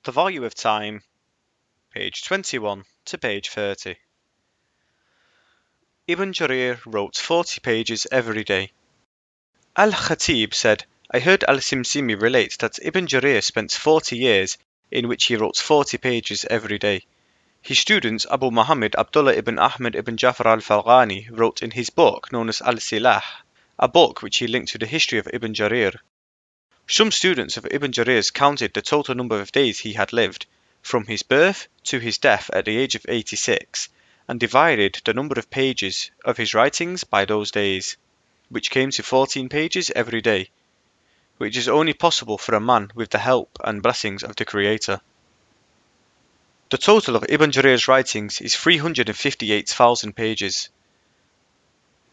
The Value of Time, page 21 to page 30. Ibn Jarir wrote 40 pages every day. Al-Khatib said, I heard Al-Simsimi relate that Ibn Jarir spent 40 years in which he wrote 40 pages every day. His student Abu Muhammad Abdullah ibn Ahmad ibn Jafar al-Falghani wrote in his book known as Al-Silah, a book which he linked to the history of Ibn Jarir. Some students of Ibn Jarir's counted the total number of days he had lived, from his birth to his death at the age of 86, and divided the number of pages of his writings by those days, which came to 14 pages every day, which is only possible for a man with the help and blessings of the Creator. The total of Ibn Jarir's writings is 358,000 pages.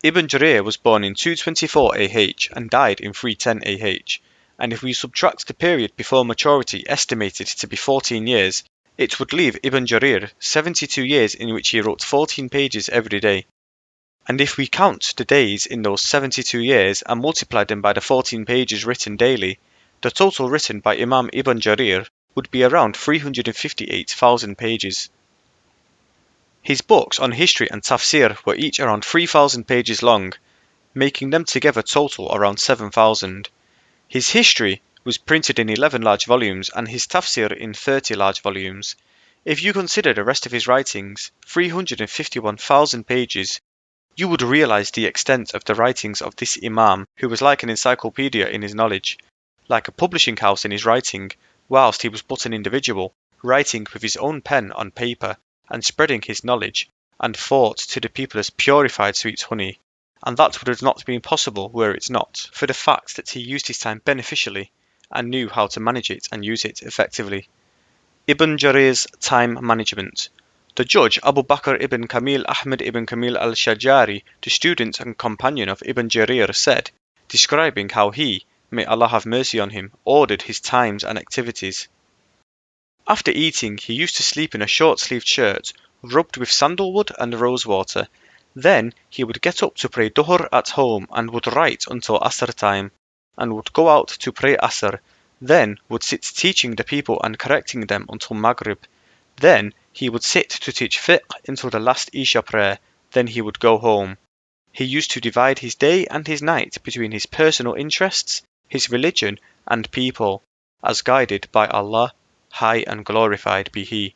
Ibn Jarir was born in 224 AH and died in 310 AH, and if we subtract the period before maturity estimated to be 14 years, it would leave Ibn Jarir 72 years in which he wrote 14 pages every day. And if we count the days in those 72 years and multiply them by the 14 pages written daily, the total written by Imam Ibn Jarir would be around 358,000 pages. His books on history and tafsir were each around 3,000 pages long, making them together total around 7,000. His history was printed in 11 large volumes and his tafsir in 30 large volumes. If you consider the rest of his writings, 351,000 pages, you would realize the extent of the writings of this Imam, who was like an encyclopedia in his knowledge, like a publishing house in his writing, whilst he was but an individual, writing with his own pen on paper and spreading his knowledge and thought to the people as purified sweet honey. And that would have not been possible were it not for the fact that he used his time beneficially and knew how to manage it and use it effectively. Ibn Jarir's time management. The judge Abu Bakr ibn Kamil Ahmad ibn Kamil al-Shajari, the student and companion of Ibn Jarir, said, describing how he, may Allah have mercy on him, ordered his times and activities. After eating, he used to sleep in a short-sleeved shirt, rubbed with sandalwood and rosewater. Then he would get up to pray Dhuhr at home and would write until Asr time, and would go out to pray Asr, then would sit teaching the people and correcting them until Maghrib. Then he would sit to teach fiqh until the last Isha prayer, then he would go home. He used to divide his day and his night between his personal interests, his religion and people, as guided by Allah, high and glorified be He.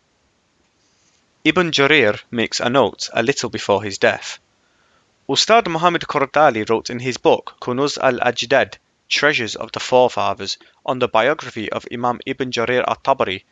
Ibn Jarir makes a note a little before his death. Ustad Muhammad Qurdali wrote in his book Kunuz al-Ajdad, Treasures of the Forefathers, on the biography of Imam Ibn Jarir at-Tabari.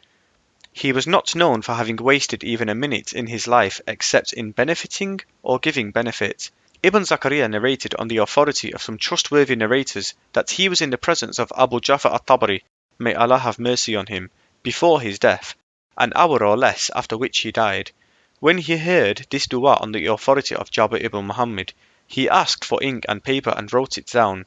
He was not known for having wasted even a minute in his life except in benefiting or giving benefit. Ibn Zakaria narrated on the authority of some trustworthy narrators that he was in the presence of Abu Ja'far at-Tabari, may Allah have mercy on him, before his death, an hour or less after which he died. When he heard this dua on the authority of Jabir ibn Muhammad, he asked for ink and paper and wrote it down.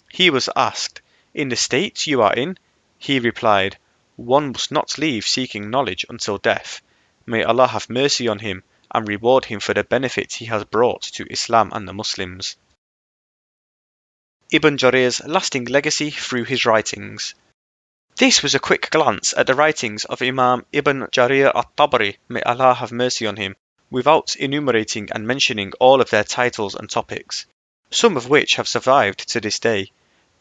He was asked, in the state you are in? He replied, one must not leave seeking knowledge until death. May Allah have mercy on him and reward him for the benefit he has brought to Islam and the Muslims. Ibn Jarir's lasting legacy through his writings. This was a quick glance at the writings of Imam Ibn Jarir at-Tabari, may Allah have mercy on him, without enumerating and mentioning all of their titles and topics, some of which have survived to this day.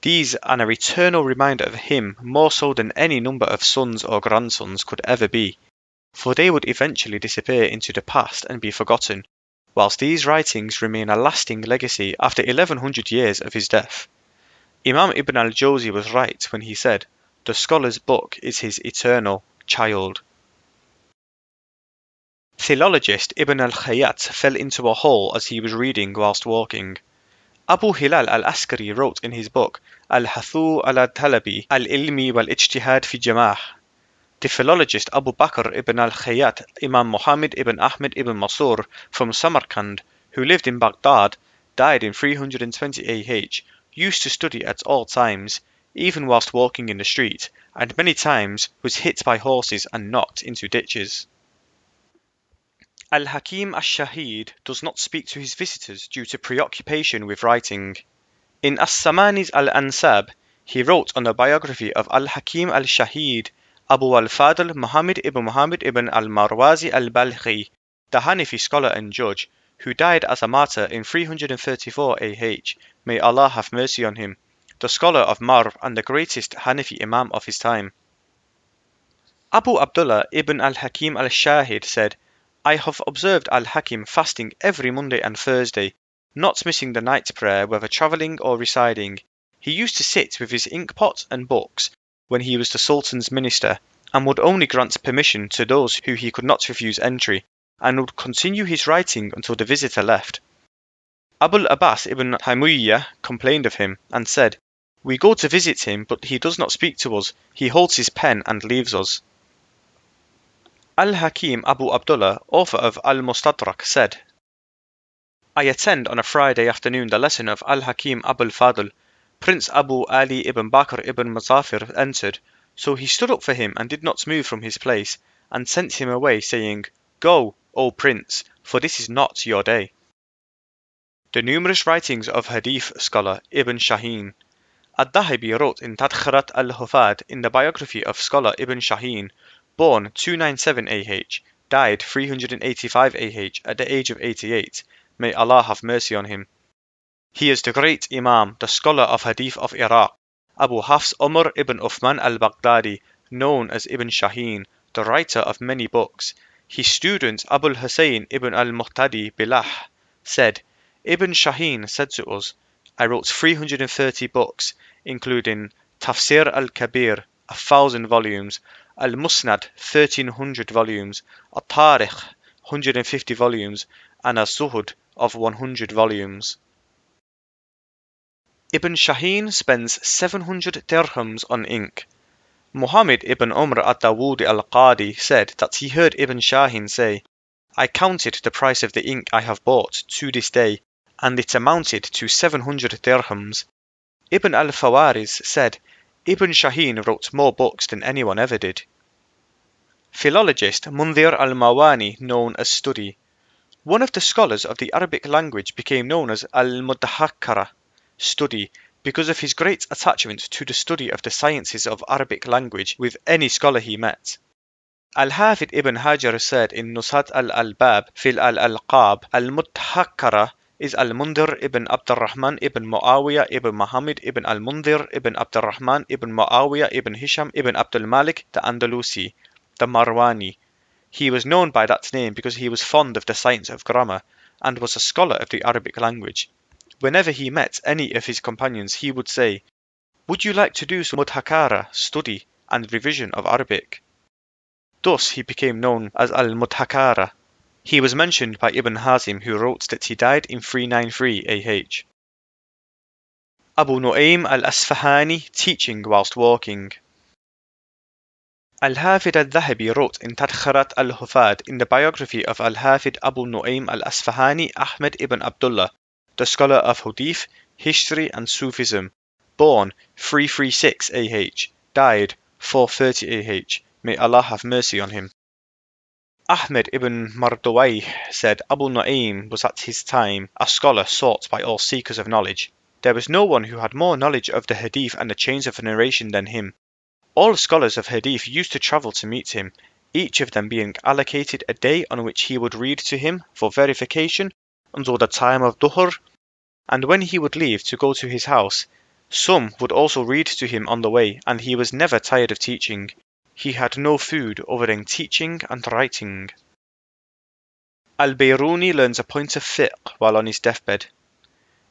These are an eternal reminder of him more so than any number of sons or grandsons could ever be, for they would eventually disappear into the past and be forgotten, whilst these writings remain a lasting legacy after 1100 years of his death. Imam Ibn al-Jawzi was right when he said, the scholar's book is his eternal child. Philologist Ibn al-Khayyat fell into a hole as he was reading whilst walking. Abu Hilal al-Askari wrote in his book Al-Hathu ala-Talabi al-Ilmi wal-Ijtihad fi Jama'ah. The philologist Abu Bakr ibn al-Khayyat, Imam Muhammad ibn Ahmad ibn Masur from Samarkand, who lived in Baghdad, died in 320 AH, used to study at all times, even whilst walking in the street, and many times was hit by horses and knocked into ditches. Al-Hakim al-Shahid does not speak to his visitors due to preoccupation with writing. In As-Samani's Al-Ansab, he wrote on the biography of Al-Hakim al-Shahid Abu al-Fadl Muhammad ibn al-Marwazi al-Balkhi, the Hanafi scholar and judge, who died as a martyr in 334 AH, may Allah have mercy on him, the scholar of Marw and the greatest Hanafi Imam of his time. Abu Abdullah ibn al-Hakim al-Shahid said, I have observed al-Hakim fasting every Monday and Thursday, not missing the night prayer whether travelling or residing. He used to sit with his inkpot and books when he was the Sultan's minister, and would only grant permission to those who he could not refuse entry, and would continue his writing until the visitor left. Abul Abbas ibn Hamuyyah complained of him, and said, We go to visit him, but he does not speak to us, he holds his pen and leaves us. Al-Hakim Abu Abdullah, author of Al-Mustadrak, said, I attend on a Friday afternoon the lesson of Al-Hakim Abul Fadl. Prince Abu Ali ibn Bakr ibn Mazafir entered, so he stood up for him and did not move from his place, and sent him away, saying, Go, O Prince, for this is not your day. The numerous writings of Hadith scholar Ibn Shaheen. Ad-Dahabi wrote in Tadkhirat al-Hufad in the biography of scholar Ibn Shaheen, born 297 AH, died 385 AH at the age of 88. May Allah have mercy on him. He is the great Imam, the scholar of Hadith of Iraq, Abu Hafs Umar ibn Uthman al-Baghdadi, known as Ibn Shaheen, the writer of many books. His student Abul Hussein ibn al-Muhtadi Bilah said, Ibn Shaheen said to us, I wrote 330 books, including Tafsir al-Kabir, 1,000 volumes, Al-Musnad, 1,300 volumes, At-Tarikh, 150 volumes, and Az-Zuhud of 100 volumes. Ibn Shaheen spends 700 dirhams on ink. Muhammad ibn Umr ad-Dawudi al-Qadi said that he heard Ibn Shaheen say, I counted the price of the ink I have bought to this day, and it amounted to 700 dirhams. Ibn al-Fawariz said, Ibn Shaheen wrote more books than anyone ever did. Philologist Mundhir al-Mawani, known as Study. One of the scholars of the Arabic language became known as al-Mudhakkara, Study, because of his great attachment to the study of the sciences of Arabic language with any scholar he met. Al-Hafid ibn Hajar said in Nushat al-Albab fil al-Alqab, al-Mudhakkara is al-Mundhir ibn Abdurrahman ibn Muawiyah ibn Muhammad ibn al-Mundhir ibn Abdurrahman ibn Muawiyah ibn Hisham ibn Abdul Malik the Andalusi, the Marwani. He was known by that name because he was fond of the science of grammar, and was a scholar of the Arabic language. Whenever he met any of his companions, he would say, Would you like to do some mudhakara, study, and revision of Arabic? Thus he became known as al-Mudhakkara. He was mentioned by Ibn Hazim, who wrote that he died in 393 AH. Abu Nu'aym al-Asfahani, teaching whilst walking. Al-Hafid al-Dhahabi wrote in Tadkhirat al-Hufad in the biography of Al-Hafid Abu Nu'aym al-Asfahani Ahmed ibn Abdullah, the scholar of Hadith, history and Sufism, born 336 AH, died 430 AH. May Allah have mercy on him. Ahmed ibn Mardawayh said Abu Nu'aym was at his time a scholar sought by all seekers of knowledge. There was no one who had more knowledge of the Hadith and the chains of narration than him. All scholars of Hadith used to travel to meet him, each of them being allocated a day on which he would read to him for verification until the time of Dhuhr, and when he would leave to go to his house, some would also read to him on the way, and he was never tired of teaching. He had no food other than teaching and writing. Al-Bayruni learns a point of fiqh while on his deathbed.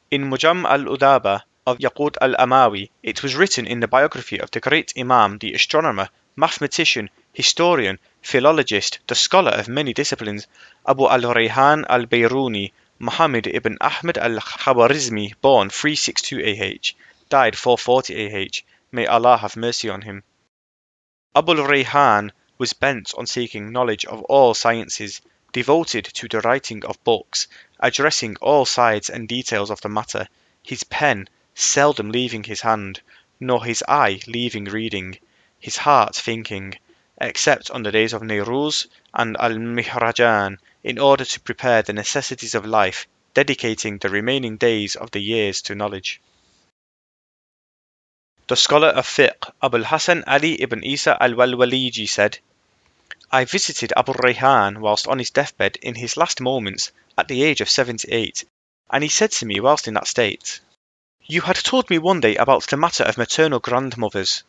In Mujam al-Udaba of Yaqut al-Amawi, it was written in the biography of the great Imam, the astronomer, mathematician, historian, philologist, the scholar of many disciplines, Abu al-Rayhan al-Bayruni, Muhammad ibn Ahmad al-Khawarizmi, born 362 AH, died 440 AH. May Allah have mercy on him. Abu al-Rayhan was bent on seeking knowledge of all sciences, devoted to the writing of books, addressing all sides and details of the matter, his pen seldom leaving his hand, nor his eye leaving reading, his heart thinking, except on the days of Nayruz and al-Mihrajan, in order to prepare the necessities of life, dedicating the remaining days of the years to knowledge. The scholar of fiqh Abu Hassan Ali ibn Isa al-Walwaliji said, I visited Abu Rayhan whilst on his deathbed in his last moments at the age of 78, and he said to me whilst in that state, You had told me one day about the matter of maternal grandmothers.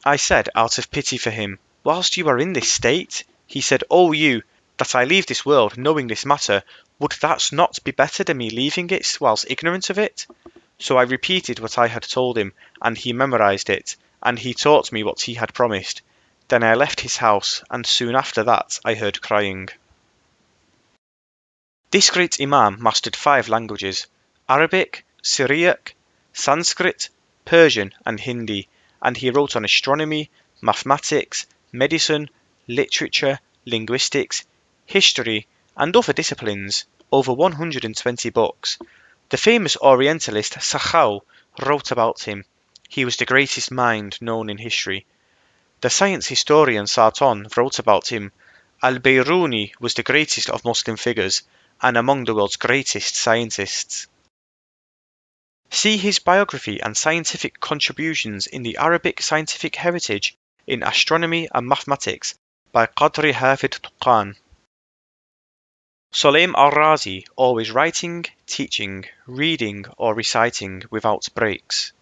I said, out of pity for him, Whilst you are in this state? He said, O you, that I leave this world knowing this matter, would that not be better than me leaving it whilst ignorant of it? So I repeated what I had told him, and he memorized it, and he taught me what he had promised. Then I left his house, and soon after that I heard crying. This great Imam mastered 5 languages: Arabic, Syriac, Sanskrit, Persian and Hindi, and he wrote on astronomy, mathematics, medicine, literature, linguistics, history, and other disciplines, over 120 books. The famous Orientalist Sakhaw wrote about him. He was the greatest mind known in history. The science historian Sarton wrote about him. Al-Bayruni was the greatest of Muslim figures, and among the world's greatest scientists. See his biography and scientific contributions in the Arabic Scientific Heritage in Astronomy and Mathematics by Qadri Hafid Tuqan. Sulaym al-Razi, always writing, teaching, reading or reciting without breaks.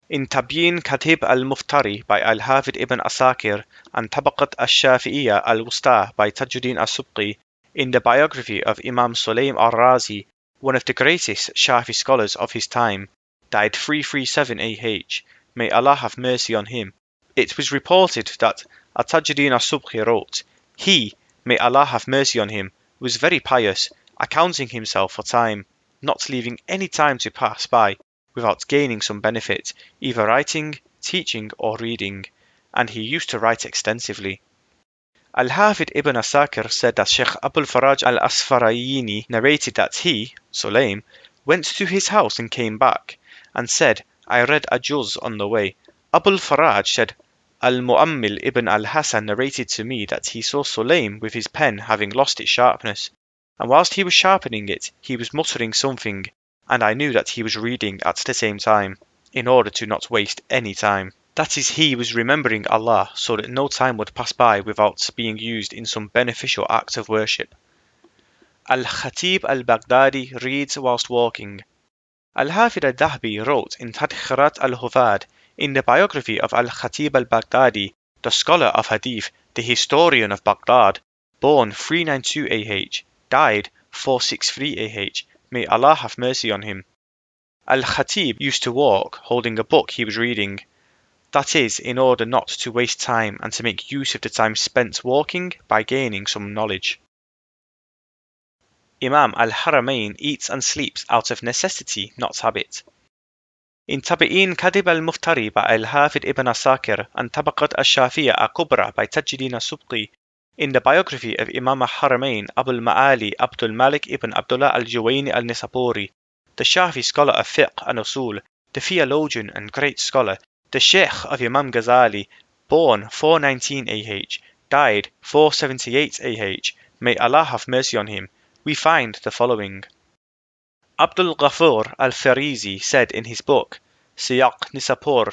In Tabyin Katib al-Muftari by al-Hafid ibn Asakir and Tabaqat al-Shafi'iyya al-Wusta by Tajuddin al-Subqi, in the biography of Imam Sulaym al-Razi, one of the greatest Shafi scholars of his time, died 337 AH, may Allah have mercy on him. It was reported that Tajuddin al-Subqi wrote, He, may Allah have mercy on him, was very pious, accounting himself for time, not leaving any time to pass by without gaining some benefit, either writing, teaching or reading, and he used to write extensively. Al-Hafid ibn Asakir said that Shaykh Abul Faraj al-Asfarayini narrated that he, Sulaym, went to his house and came back, and said, I read a juz on the way. Abul Faraj said, Al-Mu'ammil ibn al-Hasan narrated to me that he saw Sulaym with his pen having lost its sharpness, and whilst he was sharpening it, he was muttering something, and I knew that he was reading at the same time, in order to not waste any time. That is, he was remembering Allah so that no time would pass by without being used in some beneficial act of worship. Al-Khatib al-Baghdadi reads whilst walking. Al-Hafid al-Dhahbi wrote in Tadkhirat al-Hufad, in the biography of Al-Khatib al-Baghdadi, the scholar of Hadith, the historian of Baghdad, born 392 AH, died 463 AH, may Allah have mercy on him. Al-Khatib used to walk holding a book he was reading. That is, in order not to waste time and to make use of the time spent walking by gaining some knowledge. Imam al-Haramain eats and sleeps out of necessity, not habit. In Tabi'in Kadib al-Muftari by al-Hafid ibn Asakir and Tabaqat al-Shafiyya al-Kubra by Tajuddin al-Subqi, in the biography of Imam al-Haramain Abul Ma'ali Abdul Malik ibn Abdullah al-Juwayni al-Nisaburi, the Shafi scholar of fiqh and usul, the theologian and great scholar, the Sheikh of Imam Ghazali, born 419 AH, died 478 AH, may Allah have mercy on him, we find the following. Abdul Ghaffur al-Farizi said in his book, Siyaq Nisapur,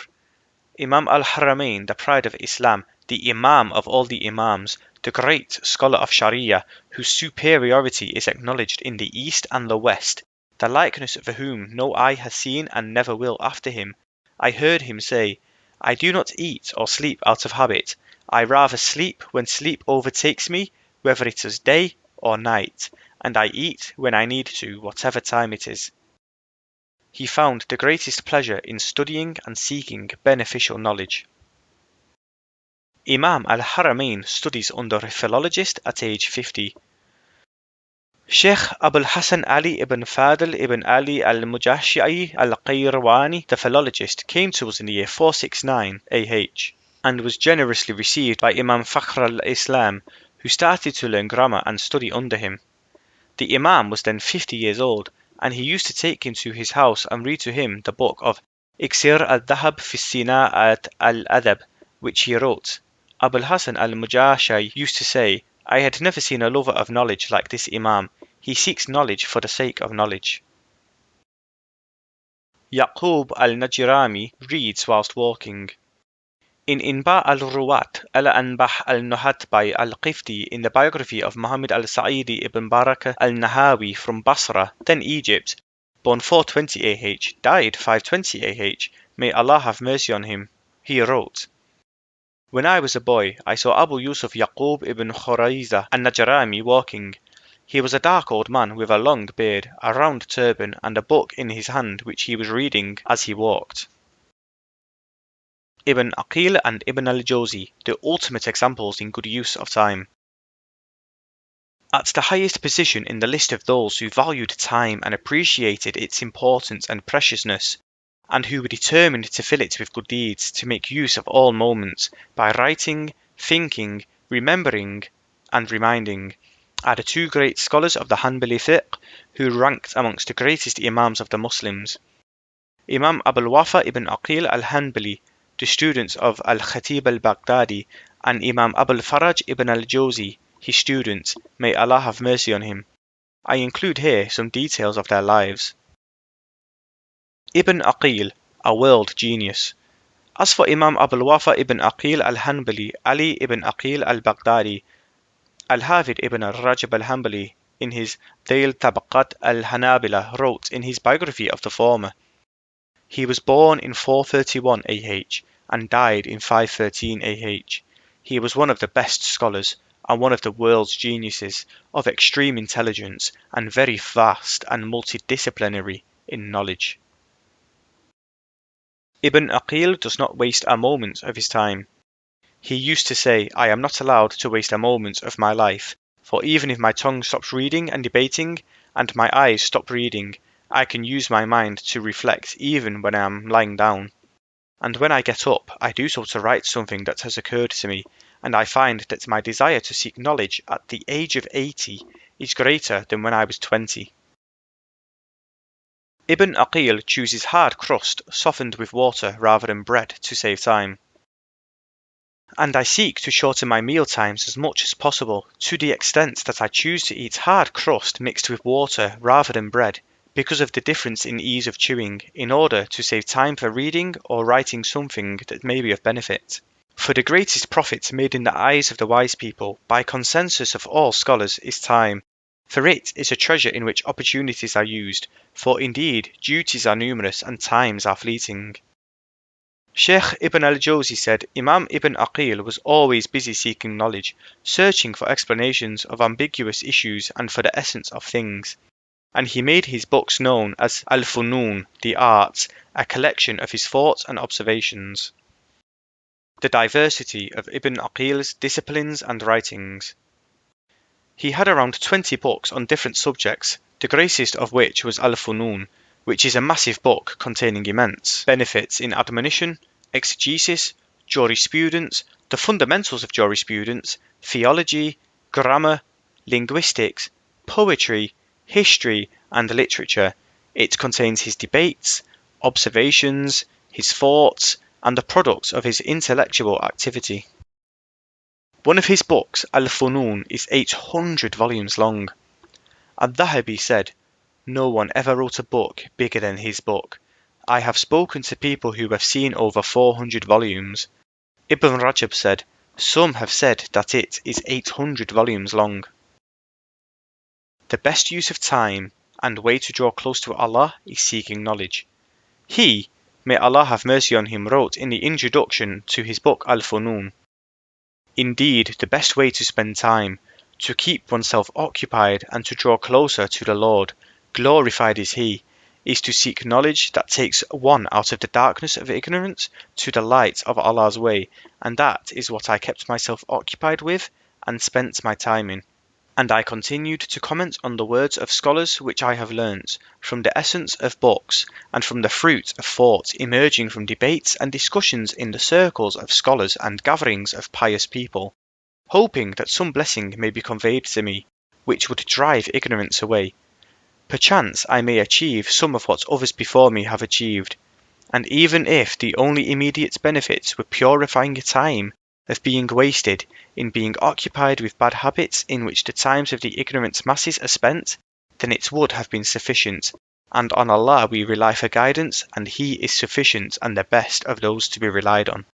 Imam al-Haramain, the pride of Islam, the Imam of all the Imams, the great scholar of Sharia, whose superiority is acknowledged in the East and the West, the likeness of whom no eye has seen and never will after him. I heard him say, I do not eat or sleep out of habit. I rather sleep when sleep overtakes me, whether it is day or night, and I eat when I need to, whatever time it is. He found the greatest pleasure in studying and seeking beneficial knowledge. Imam al-Haramain studies under a philologist at age 50. Shaykh Abul Hassan Ali ibn Fadl ibn Ali al-Mujash'i al-Qayrawani, the philologist, came to us in the year 469 AH and was generously received by Imam Fakhr al-Islam, who started to learn grammar and study under him. The Imam was then 50 years old, and he used to take him to his house and read to him the book of Iksir al-Dhahab fi Sina'at al-Adab, which he wrote. Abul Hassan al-Mujash'i used to say, I had never seen a lover of knowledge like this Imam. He seeks knowledge for the sake of knowledge. Yaqub al-Najirami reads whilst walking. In Inba al-Ruwat al-Anbah al-Nuhat by al-Qifti in the biography of Muhammad al-Sa'idi ibn Barakah al-Nahawi from Basra, then Egypt, born 420 AH, died 520 AH, may Allah have mercy on him, he wrote, "When I was a boy, I saw Abu Yusuf Yaqub ibn Khurayza al-Najrami walking. He was a dark old man with a long beard, a round turban, and a book in his hand which he was reading as he walked." Ibn Aqil and Ibn al-Jawzi, the ultimate examples in good use of time. At the highest position in the list of those who valued time and appreciated its importance and preciousness, and who were determined to fill it with good deeds, to make use of all moments, by writing, thinking, remembering, and reminding, are the two great scholars of the Hanbali fiqh, who ranked amongst the greatest imams of the Muslims. Imam Abul Wafa ibn Aqil al-Hanbali, the students of al-Khatib al-Baghdadi, and Imam Abul Faraj ibn al-Jawzi, his student, may Allah have mercy on him. I include here some details of their lives. Ibn Aqil, a world genius. As for Imam Abul Wafa ibn Aqil al-Hanbali, Ali ibn Aqil al-Baghdadi, al-Hafid ibn al-Rajab al-Hanbali, in his Dail Tabaqat al-Hanabila, wrote in his biography of the former, "He was born in 431 AH and died in 513 AH. He was one of the best scholars and one of the world's geniuses, of extreme intelligence and very vast and multidisciplinary in knowledge." Ibn Aqil does not waste a moment of his time. He used to say, "I am not allowed to waste a moment of my life, for even if my tongue stops reading and debating, and my eyes stop reading, I can use my mind to reflect even when I am lying down. And when I get up, I do so to write something that has occurred to me, and I find that my desire to seek knowledge at the age of 80 is greater than when I was 20. Ibn Aqil chooses hard crust softened with water rather than bread to save time. And I seek to shorten my meal times as much as possible, to the extent that I choose to eat hard crust mixed with water rather than bread, because of the difference in ease of chewing, in order to save time for reading or writing something that may be of benefit. For the greatest profit made in the eyes of the wise people, by consensus of all scholars, is time, for it is a treasure in which opportunities are used, for indeed duties are numerous and times are fleeting. Shaykh Ibn al-Jawzi said Imam Ibn Aqil was always busy seeking knowledge, searching for explanations of ambiguous issues and for the essence of things, and he made his books known as al-Funun, the arts, a collection of his thoughts and observations. The diversity of Ibn Aqil's disciplines and writings. He had around 20 books on different subjects, the greatest of which was al-Funun, which is a massive book containing immense benefits in admonition, exegesis, jurisprudence, the fundamentals of jurisprudence, theology, grammar, linguistics, poetry, history, and literature. It contains his debates, observations, his thoughts, and the products of his intellectual activity. One of his books, al-Funun, is 800 volumes long. Al-Dhahabi said, "No one ever wrote a book bigger than his book. I have spoken to people who have seen over 400 volumes. Ibn Rajab said, "Some have said that it is 800 volumes long." The best use of time and way to draw close to Allah is seeking knowledge. He, may Allah have mercy on him, wrote in the introduction to his book Al-Funun, "Indeed, the best way to spend time, to keep oneself occupied and to draw closer to the Lord, glorified is He, is to seek knowledge that takes one out of the darkness of ignorance to the light of Allah's way, and that is what I kept myself occupied with and spent my time in. And I continued to comment on the words of scholars which I have learnt, from the essence of books, and from the fruit of thought emerging from debates and discussions in the circles of scholars and gatherings of pious people, hoping that some blessing may be conveyed to me, which would drive ignorance away. Perchance I may achieve some of what others before me have achieved, and even if the only immediate benefits were purifying time of being wasted in being occupied with bad habits in which the times of the ignorant masses are spent, then it would have been sufficient, and on Allah we rely for guidance, and He is sufficient and the best of those to be relied on.